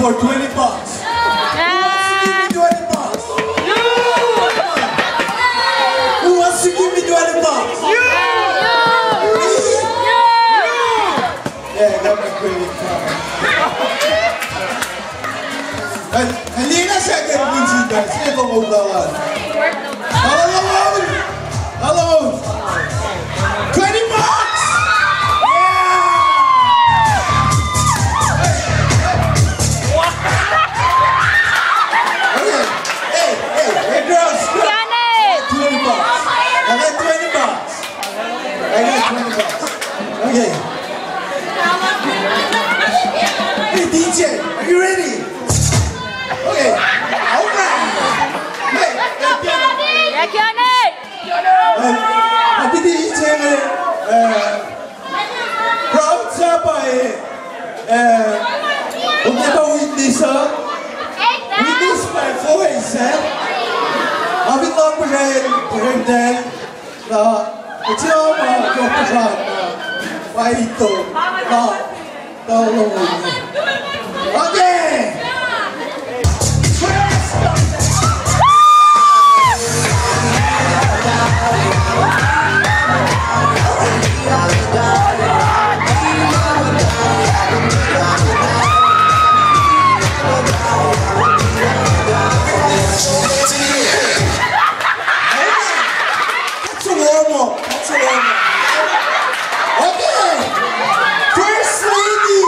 for 20 bucks. Who wants to give me 20 bucks? You! Who wants to give me 20 bucks? You! Me? You! Yeah, I got my credit card. Hindi na siya ganun siya. Sino itong ugawan? Hello! 20 bucks! Hey girls! 20 bucks. I got 20 bucks. Okay. Hey DJ, are you ready? Okay. Alright. Hey, Happy DJ proud sa pa huwag niya ba witness witness my voice I've been long for then na ito yung mga kapasan na paito na talong okay